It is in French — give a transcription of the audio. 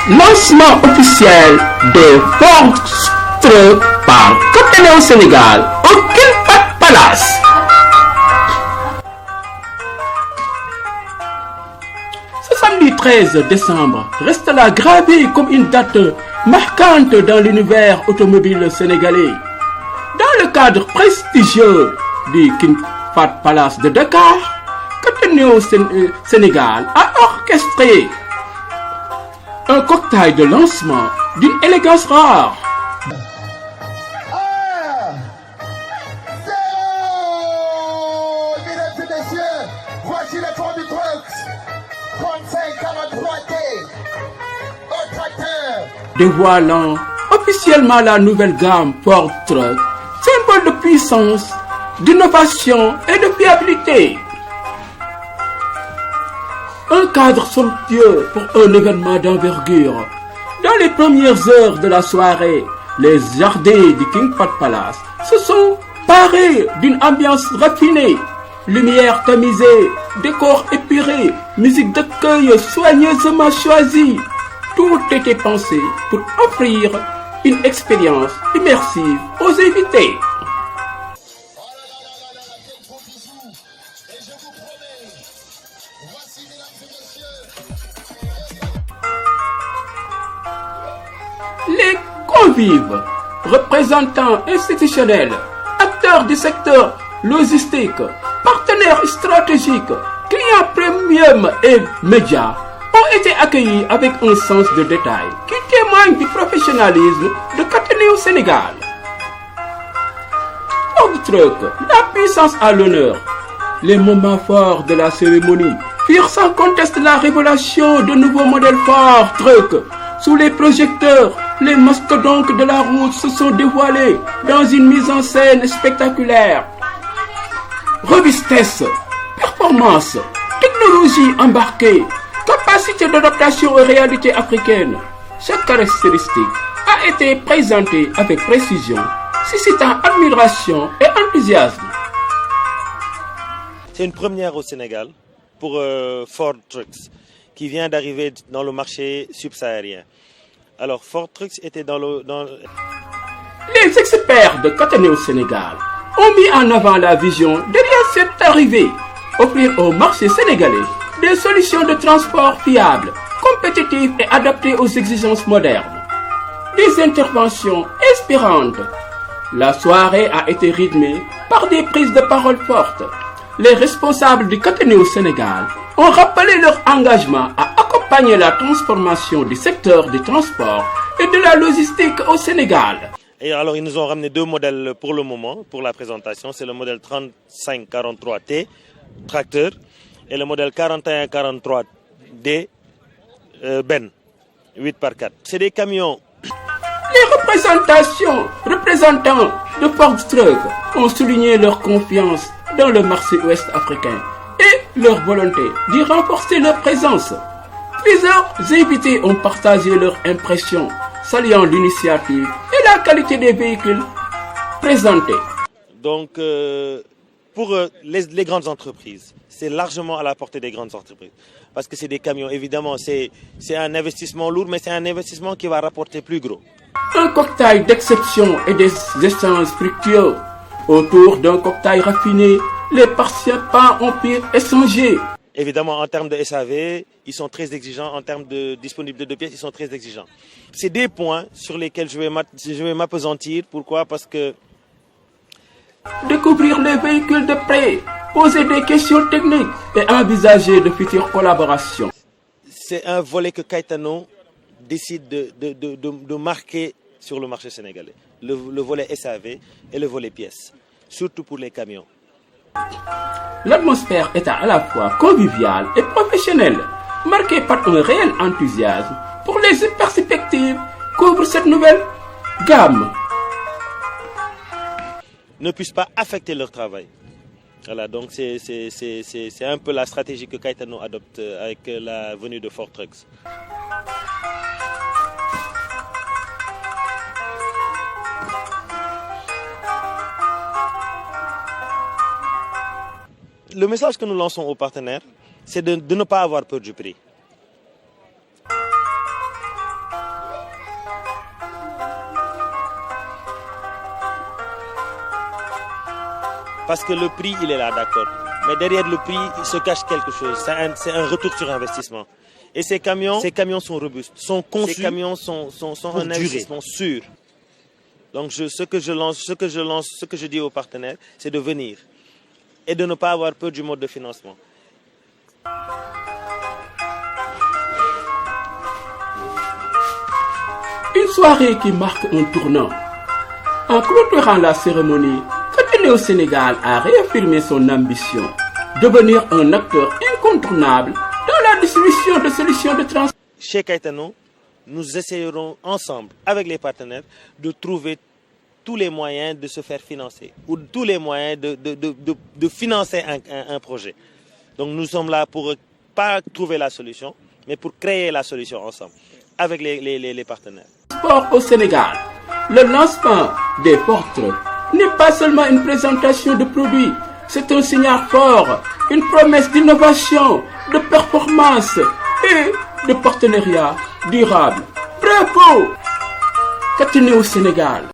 Lancement officiel des Ford Truck par Cotonneau Sénégal au King Fahd Palace. Ce samedi 13 décembre restera gravé comme une date marquante dans l'univers automobile sénégalais. Dans le cadre prestigieux du King Fahd Palace de Dakar, Cotonneau Sénégal a orchestré un cocktail de lancement d'une élégance rare. Mesdames et messieurs, voici le Ford Trucks 3543T au tracteur. Dévoilant officiellement la nouvelle gamme Ford Truck, symbole de puissance, d'innovation et de fiabilité. Un cadre somptueux pour un événement d'envergure. Dans les premières heures de la soirée, les jardins du King Fahd Palace se sont parés d'une ambiance raffinée. Lumière tamisée, décor épuré, musique d'accueil soigneusement choisie. Tout était pensé pour offrir une expérience immersive aux invités. Les convives, représentants institutionnels, acteurs du secteur logistique, partenaires stratégiques, clients premium et médias ont été accueillis avec un sens de détail qui témoigne du professionnalisme de Cotonneau Sénégal. Ford Truck, la puissance à l'honneur. Les moments forts de la cérémonie furent sans conteste la révélation de nouveaux modèles Ford Truck. Sous les projecteurs, les mastodontes de la route se sont dévoilés dans une mise en scène spectaculaire. Robustesse, performance, technologie embarquée, capacité d'adaptation aux réalités africaines. Chaque caractéristique a été présentée avec précision, suscitant admiration et enthousiasme. C'est une première au Sénégal pour Ford Trucks qui vient d'arriver dans le marché subsaharien. Alors Ford Trucks était dans le... Les experts de Cotonneau Sénégal ont mis en avant la vision derrière cette arrivée, offrir au marché sénégalais des solutions de transport fiables, compétitives et adaptées aux exigences modernes. Des interventions inspirantes. La soirée a été rythmée par des prises de parole fortes. Les responsables du Cotonneau Sénégal ont rappelé leur engagement à accompagner la transformation du secteur du transport et de la logistique au Sénégal. Et alors ils nous ont ramené deux modèles pour le moment, pour la présentation. C'est le modèle 3543T, tracteur, et le modèle 4143D, Ben, 8x4. C'est des camions. Les représentants de Ford Truck ont souligné leur confiance dans le marché ouest africain et leur volonté d'y renforcer leur présence. Plusieurs invités ont partagé leurs impressions, saluant l'initiative et la qualité des véhicules présentés. Donc, pour les grandes entreprises, c'est largement à la portée des grandes entreprises. Parce que c'est des camions, évidemment, c'est un investissement lourd, mais c'est un investissement qui va rapporter plus gros. Un cocktail d'exception et des échanges fructueux. Autour d'un cocktail raffiné, les participants ont pu échanger. Évidemment, en termes de SAV, ils sont très exigeants. En termes de disponibilité de pièces, ils sont très exigeants. C'est des points sur lesquels je vais m'appesantir. Pourquoi? Parce que... Découvrir les véhicules de près, poser des questions techniques et envisager de futures collaborations. C'est un volet que Caetano décide de marquer sur le marché sénégalais. Le volet SAV et le volet pièces, surtout pour les camions. L'atmosphère est à la fois conviviale et professionnelle, marquée par un réel enthousiasme pour les perspectives qu'ouvre cette nouvelle gamme. Ne puissent pas affecter leur travail. Voilà, donc c'est un peu la stratégie que Caetano adopte avec la venue de Ford Trucks. Le message que nous lançons aux partenaires, c'est de ne pas avoir peur du prix. Parce que le prix, il est là, d'accord. Mais derrière le prix, il se cache quelque chose. C'est un retour sur investissement. Et ces camions sont robustes, sont conçus. Ces camions sont un investissement sûr. Donc ce que je dis aux partenaires, c'est de venir et de ne pas avoir peur du mode de financement. Une soirée qui marque un tournant. En clôturant la cérémonie, Cateneo Sénégal a réaffirmé son ambition, devenir un acteur incontournable dans la distribution de solutions de transport. Chez Caetano, nous essayerons ensemble, avec les partenaires, de trouver tous les moyens de se faire financer ou tous les moyens de financer un projet. Donc nous sommes là pour pas trouver la solution, mais pour créer la solution ensemble, avec les partenaires. Sport au Sénégal, le lancement des portes n'est pas seulement une présentation de produits, c'est un signal fort, une promesse d'innovation, de performance et de partenariat durable. Bravo! Cateneo Sénégal.